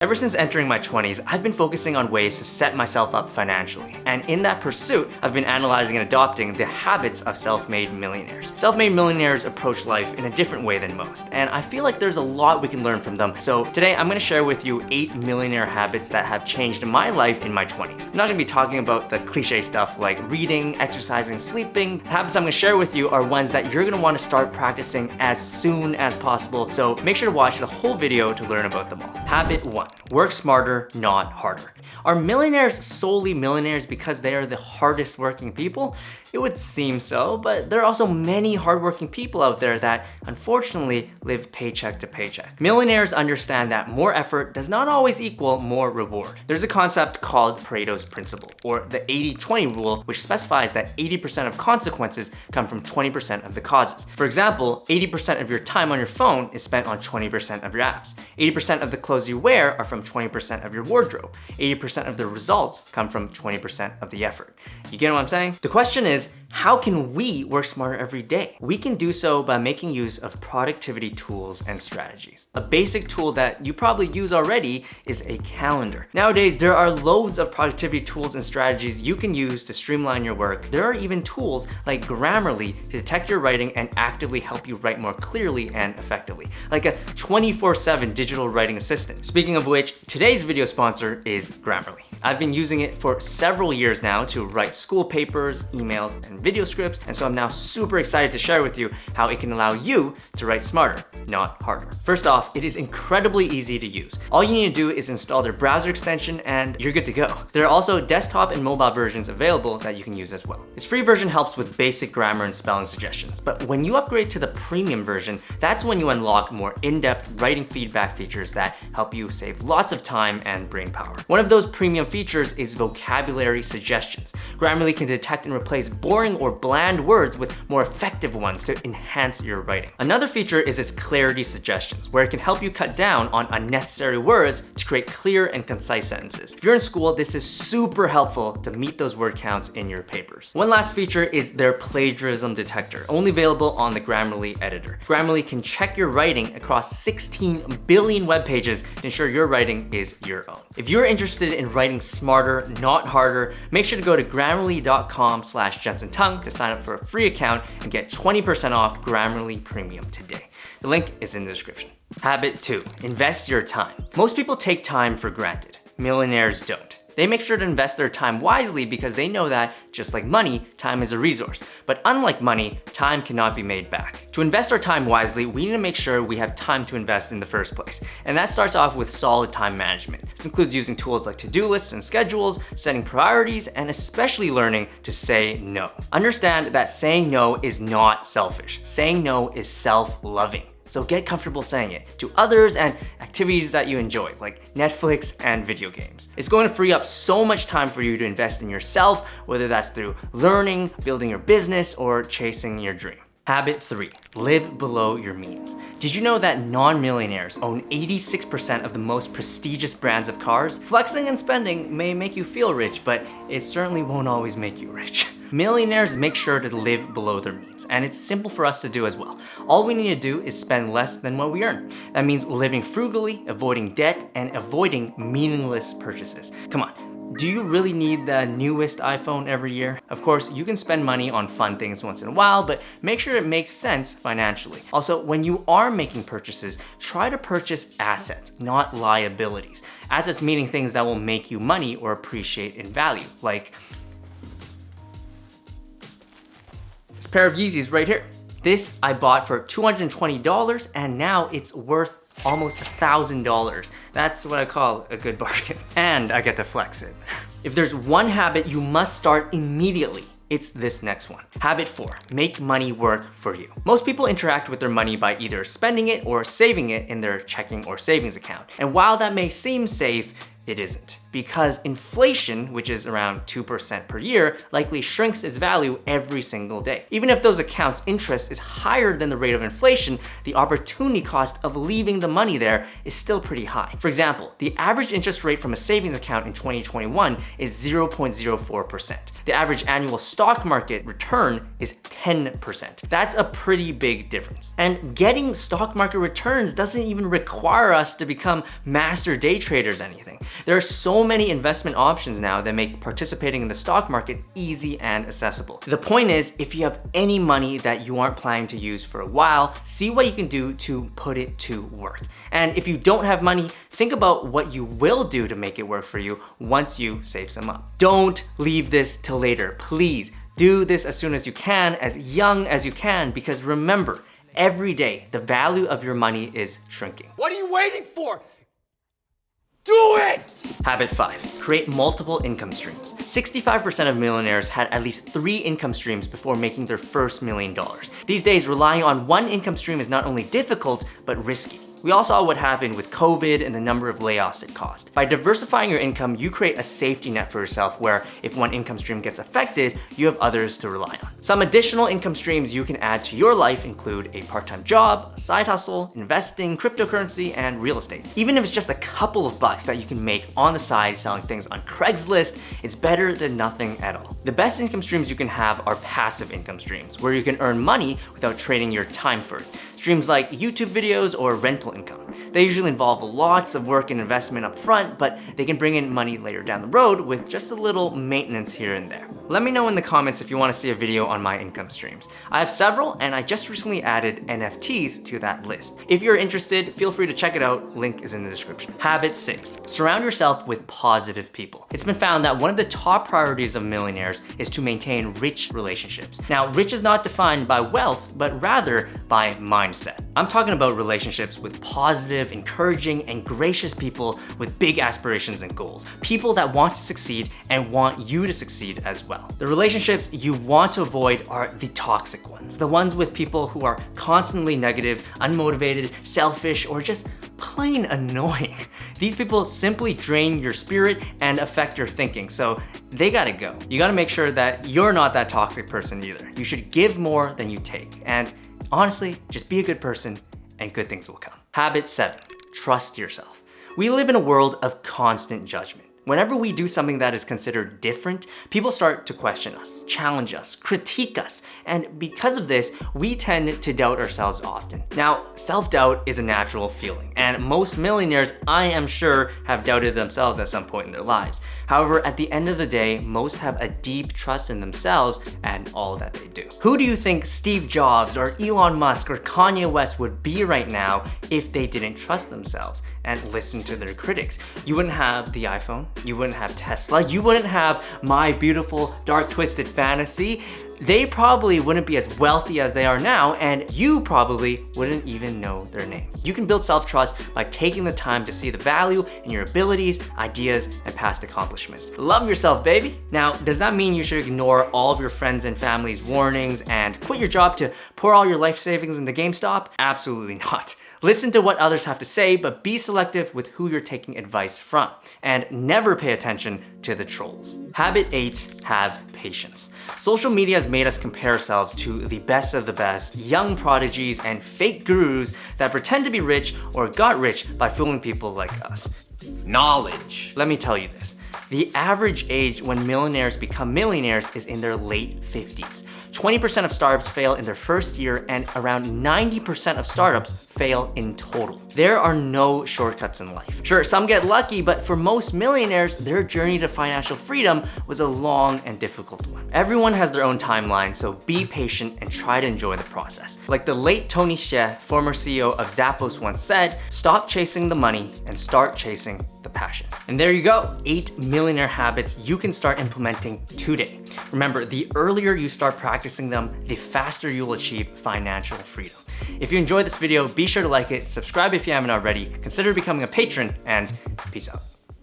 Ever since entering my 20s, I've been focusing on ways to set myself up financially. And in that pursuit, I've been analyzing and adopting the habits of self-made millionaires. Self-made millionaires approach life in a different way than most, and I feel like there's a lot we can learn from them. So today, I'm gonna share with you 8 millionaire habits that have changed my life in my 20s. I'm not gonna be talking about the cliche stuff like reading, exercising, sleeping. The habits I'm gonna share with you are ones that you're gonna wanna start practicing as soon as possible. So make sure to watch the whole video to learn about them all. Habit 1. Work smarter, not harder. Are millionaires solely millionaires because they are the hardest working people? It would seem so, but there are also many hardworking people out there that unfortunately live paycheck to paycheck. Millionaires understand that more effort does not always equal more reward. There's a concept called Pareto's principle, or the 80-20 rule, which specifies that 80% of consequences come from 20% of the causes. For example, 80% of your time on your phone is spent on 20% of your apps. 80% of the clothes you wear are from 20% of your wardrobe. 80% of the results come from 20% of the effort. You get what I'm saying? The question is, how can we work smarter every day? We can do so by making use of productivity tools and strategies. A basic tool that you probably use already is a calendar. Nowadays, there are loads of productivity tools and strategies you can use to streamline your work. There are even tools like Grammarly to detect your writing and actively help you write more clearly and effectively, like a 24/7 digital writing assistant. Speaking of which, today's video sponsor is Grammarly. I've been using it for several years now to write school papers, emails, and video scripts, and so I'm now super excited to share with you how it can allow you to write smarter, not harder. First off, it is incredibly easy to use. All you need to do is install their browser extension and you're good to go. There are also desktop and mobile versions available that you can use as well. Its free version helps with basic grammar and spelling suggestions, but when you upgrade to the premium version, that's when you unlock more in-depth writing feedback features that help you save lots of time and brain power. One of those premium features is vocabulary suggestions. Grammarly can detect and replace boring or bland words with more effective ones to enhance your writing. Another feature is its clarity suggestions, where it can help you cut down on unnecessary words to create clear and concise sentences. If you're in school, this is super helpful to meet those word counts in your papers. One last feature is their plagiarism detector, only available on the Grammarly editor. Grammarly can check your writing across 16 billion web pages to ensure your writing is your own. If you're interested in writing smarter, not harder, make sure to go to grammarly.com/JensenTung to sign up for a free account and get 20% off Grammarly Premium today. The link is in the description. Habit 2, invest your time. Most people take time for granted. Millionaires don't. They make sure to invest their time wisely because they know that, just like money, time is a resource. But unlike money, time cannot be made back. To invest our time wisely, we need to make sure we have time to invest in the first place. And that starts off with solid time management. This includes using tools like to-do lists and schedules, setting priorities, and especially learning to say no. Understand that saying no is not selfish. Saying no is self-loving. So get comfortable saying it to others and activities that you enjoy, like Netflix and video games. It's going to free up so much time for you to invest in yourself, whether that's through learning, building your business, or chasing your dream. Habit 3, live below your means. Did you know that non-millionaires own 86% of the most prestigious brands of cars? Flexing and spending may make you feel rich, but it certainly won't always make you rich. Millionaires make sure to live below their means, and it's simple for us to do as well. All we need to do is spend less than what we earn. That means living frugally, avoiding debt, and avoiding meaningless purchases. Come on. Do you really need the newest iPhone every year? Of course, you can spend money on fun things once in a while, but make sure it makes sense financially. Also, when you are making purchases, try to purchase assets, not liabilities. Assets meaning things that will make you money or appreciate in value, like this pair of Yeezys right here. This I bought for $220 and now it's worth almost $1,000. That's what I call a good bargain. And I get to flex it. If there's one habit you must start immediately, it's this next one. Habit 4, make money work for you. Most people interact with their money by either spending it or saving it in their checking or savings account. And while that may seem safe, it isn't. because inflation, which is around 2% per year, likely shrinks its value every single day. Even if those accounts' interest is higher than the rate of inflation, the opportunity cost of leaving the money there is still pretty high. For example, the average interest rate from a savings account in 2021 is 0.04%. The average annual stock market return is 10%. That's a pretty big difference. And getting stock market returns doesn't even require us to become master day traders or anything. There are so many investment options now that make participating in the stock market easy and accessible. The point is, if you have any money that you aren't planning to use for a while, see what you can do to put it to work. And if you don't have money, think about what you will do to make it work for you once you save some up. Don't leave this till later. Please do this as soon as you can, as young as you can, because remember, every day the value of your money is shrinking. What are you waiting for? Do it! Habit 5, create multiple income streams. 65% of millionaires had at least 3 income streams before making their first $1 million. These days, relying on one income stream is not only difficult, but risky. We all saw what happened with COVID and the number of layoffs it caused. By diversifying your income, you create a safety net for yourself where if one income stream gets affected, you have others to rely on. Some additional income streams you can add to your life include a part-time job, a side hustle, investing, cryptocurrency, and real estate. Even if it's just a couple of bucks that you can make on the side selling things on Craigslist, it's better than nothing at all. The best income streams you can have are passive income streams, where you can earn money without trading your time for it. Streams like YouTube videos or rental income. They usually involve lots of work and investment up front, but they can bring in money later down the road with just a little maintenance here and there. Let me know in the comments if you want to see a video on my income streams. I have several, and I just recently added NFTs to that list. If you're interested, feel free to check it out. Link is in the description. Habit 6, surround yourself with positive people. It's been found that one of the top priorities of millionaires is to maintain rich relationships. Now, rich is not defined by wealth, but rather by mindset. I'm talking about relationships with positive, encouraging, and gracious people with big aspirations and goals. People that want to succeed and want you to succeed as well. The relationships you want to avoid are the toxic ones. The ones with people who are constantly negative, unmotivated, selfish, or just plain annoying. These people simply drain your spirit and affect your thinking, so they gotta go. You gotta make sure that you're not that toxic person either. You should give more than you take. And honestly, just be a good person and good things will come. Habit 7, trust yourself. We live in a world of constant judgment. Whenever we do something that is considered different, people start to question us, challenge us, critique us, and because of this, we tend to doubt ourselves often. Now, self-doubt is a natural feeling, and most millionaires, I am sure, have doubted themselves at some point in their lives. However, at the end of the day, most have a deep trust in themselves and all that they do. Who do you think Steve Jobs or Elon Musk or Kanye West would be right now if they didn't trust themselves and listen to their critics? You wouldn't have the iPhone, you wouldn't have Tesla, you wouldn't have My Beautiful Dark Twisted Fantasy. They probably wouldn't be as wealthy as they are now, and you probably wouldn't even know their name. You can build self-trust by taking the time to see the value in your abilities, ideas, and past accomplishments. Love yourself, baby. Now, does that mean you should ignore all of your friends and family's warnings and quit your job to pour all your life savings into GameStop? Absolutely not. Listen to what others have to say, but be selective with who you're taking advice from, and never pay attention to the trolls. Habit 8, have patience. Social media has made us compare ourselves to the best of the best, young prodigies and fake gurus that pretend to be rich or got rich by fooling people like us. Knowledge. Let me tell you this. The average age when millionaires become millionaires is in their late 50s. 20% of startups fail in their first year, and around 90% of startups fail in total. There are no shortcuts in life. Sure, some get lucky, but for most millionaires, their journey to financial freedom was a long and difficult one. Everyone has their own timeline, so be patient and try to enjoy the process. Like the late Tony Hsieh, former CEO of Zappos, once said, stop chasing the money and start chasing the passion. And there you go, 8 millionaire habits you can start implementing today. Remember, the earlier you start practicing them, the faster you'll achieve financial freedom. If you enjoyed this video, be sure to like it, subscribe if you haven't already, consider becoming a patron, and peace out.